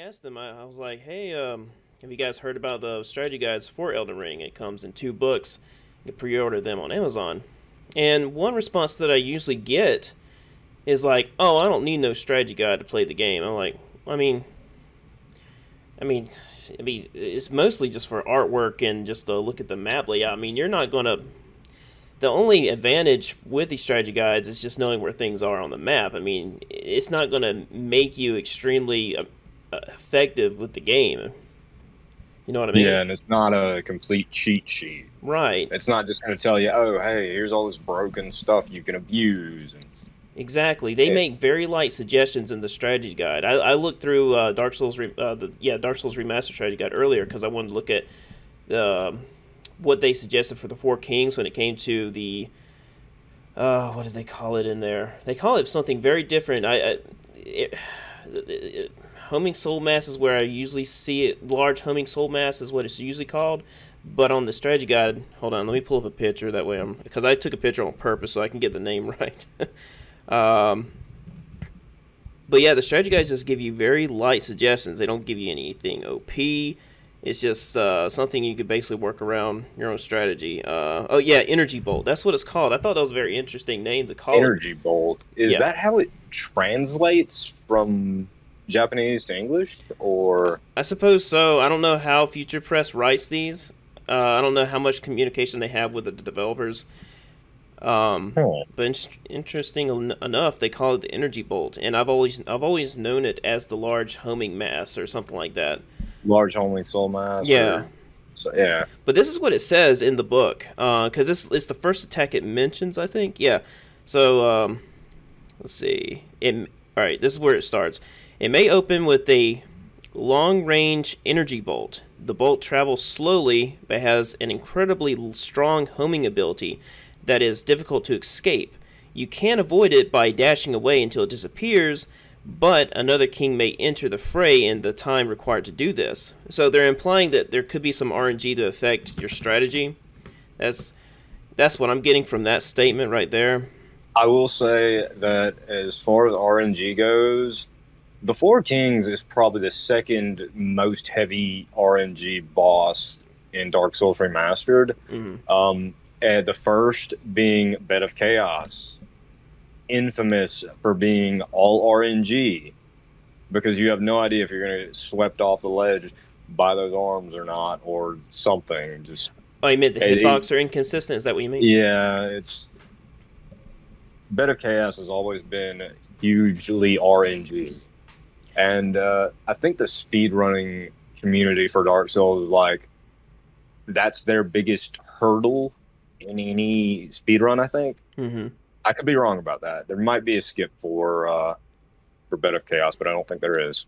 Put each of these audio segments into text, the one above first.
asked them, I was like, hey, have you guys heard about the strategy guides for Elden Ring? It comes in 2 books. You can pre-order them on Amazon. And one response that I usually get is like, oh, I don't need no strategy guide to play the game. I'm like, I mean, I mean, it's mostly just for artwork and just to look at the map layout. I mean, you're not going to. The only advantage with these strategy guides is just knowing where things are on the map. I mean, it's not going to make you extremely effective with the game. You know what I mean? Yeah, and it's not a complete cheat sheet. Right. It's not just going to tell you, oh, hey, here's all this broken stuff you can abuse. And Exactly. They make very light suggestions in the strategy guide. I looked through Dark Souls Remastered strategy guide earlier because I wanted to look at what they suggested for the Four Kings when it came to the what did they call it in there? They call it something very different. Homing soul mass is where I usually see it. Large homing soul mass is what it's usually called. But on the strategy guide, hold on, let me pull up a picture. That way because I took a picture on purpose so I can get the name right. But yeah, the strategy guides just give you very light suggestions. They don't give you anything OP. It's just something you could basically work around your own strategy. Oh yeah, Energy Bolt. That's what it's called. I thought that was a very interesting name to call Energy Bolt. Is that how it translates from Japanese to English? Or I suppose so. I don't know how Future Press writes these. I don't know how much communication they have with the developers. But interesting enough, they call it the Energy Bolt, and I've always known it as the large homing mass or something like that. Large homing soul mass. Yeah. Yeah. But this is what it says in the book, because this is the first attack it mentions, I think. Yeah. So let's see. All right. This is where it starts. It may open with a long-range energy bolt. The bolt travels slowly, but has an incredibly strong homing ability that is difficult to escape. You can avoid it by dashing away until it disappears, but another king may enter the fray in the time required to do this. So they're implying that there could be some RNG to affect your strategy. That's what I'm getting from that statement right there. I will say that as far as RNG goes, the Four Kings is probably the second most heavy RNG boss in Dark Souls Remastered. The first being Bed of Chaos, infamous for being all RNG, because you have no idea if you're going to get swept off the ledge by those arms or not, or something. Just you meant the hitbox are inconsistent? Is that what you mean? Yeah, it's Bed of Chaos has always been hugely RNG, and I think the speedrunning community for Dark Souls is that's their biggest hurdle in any speedrun, I think. I could be wrong about that. There might be a skip for Bed of Chaos, but I don't think there is.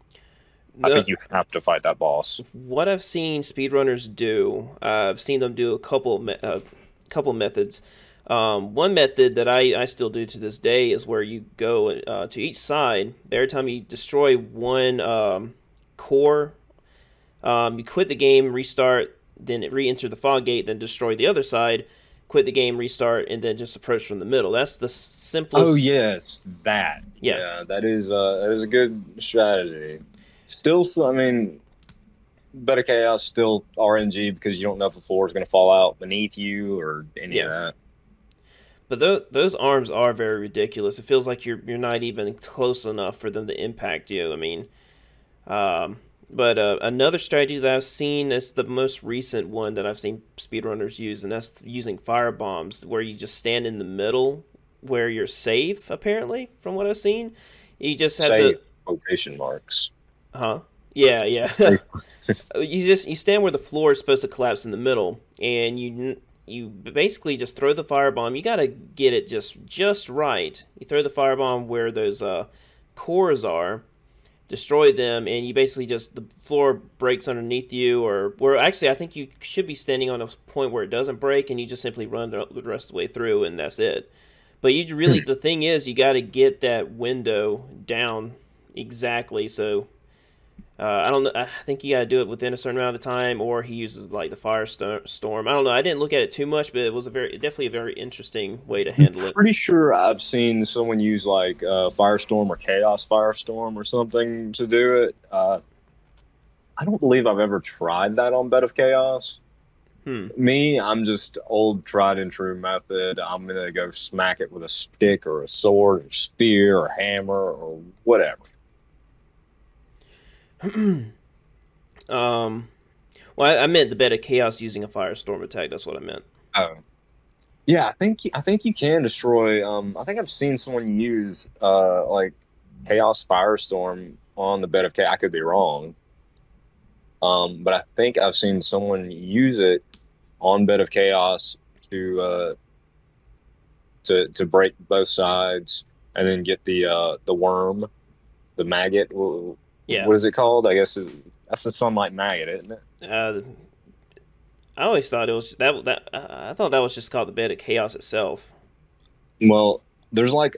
I think you have to fight that boss. What I've seen speedrunners do, I've seen them do a couple methods. One method that I still do to this day is where you go to each side. Every time you destroy one core, you quit the game, restart, then re-enter the fog gate, then destroy the other side, quit the game, restart, and then just approach from the middle. That's the simplest. Oh yes, that. Yeah, that is a good strategy. Still, I mean, Better Chaos still RNG because you don't know if the floor is going to fall out beneath you or any of that. But those arms are very ridiculous. It feels like you're not even close enough for them to impact you. I mean, but another strategy that I've seen is the most recent one that I've seen speedrunners use, and that's using fire bombs, where you just stand in the middle where you're safe, apparently, from what I've seen. You just have to... quotation marks. Huh? Yeah. You stand where the floor is supposed to collapse in the middle, and you basically just throw the firebomb. You got to get it just right. You throw the firebomb where those cores are, destroy them, and you basically the floor breaks underneath you, or where actually I think you should be standing on a point where it doesn't break, and you just simply run the rest of the way through, and that's it. But you really, the thing is, you got to get that window down exactly. So I don't know. I think you got to do it within a certain amount of time, or he uses like the firestorm. I don't know. I didn't look at it too much, but it was definitely a very interesting way to handle it. Pretty sure I've seen someone use like firestorm or chaos firestorm or something to do it. I don't believe I've ever tried that on Bed of Chaos. Hmm. Me, I'm just old tried and true method. I'm gonna go smack it with a stick or a sword or spear or hammer or whatever. um. Well, I meant the bed of chaos using a firestorm attack. That's what I meant. Oh. Yeah, I think you can destroy. I think I've seen someone use like Chaos Firestorm on the Bed of Chaos. I could be wrong. But I think I've seen someone use it on Bed of Chaos to to break both sides and then get the worm, the maggot. Yeah. What is it called? I guess that's the sunlight maggot, isn't it? Uh, I always thought it was that. I thought that was just called the bed of chaos itself. Well, there's like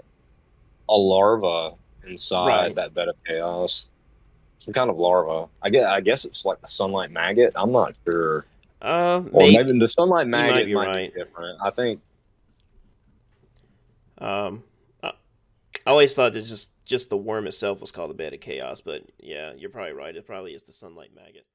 a larva inside Right. that Bed of Chaos. Some kind of larva. I guess it's like the sunlight maggot. I'm not sure. Or Maybe maybe the sunlight you might maggot be might be right. different. I think. Um, I always thought that just the worm itself was called the bed of chaos, but yeah, you're probably right. It probably is the sunlight maggot.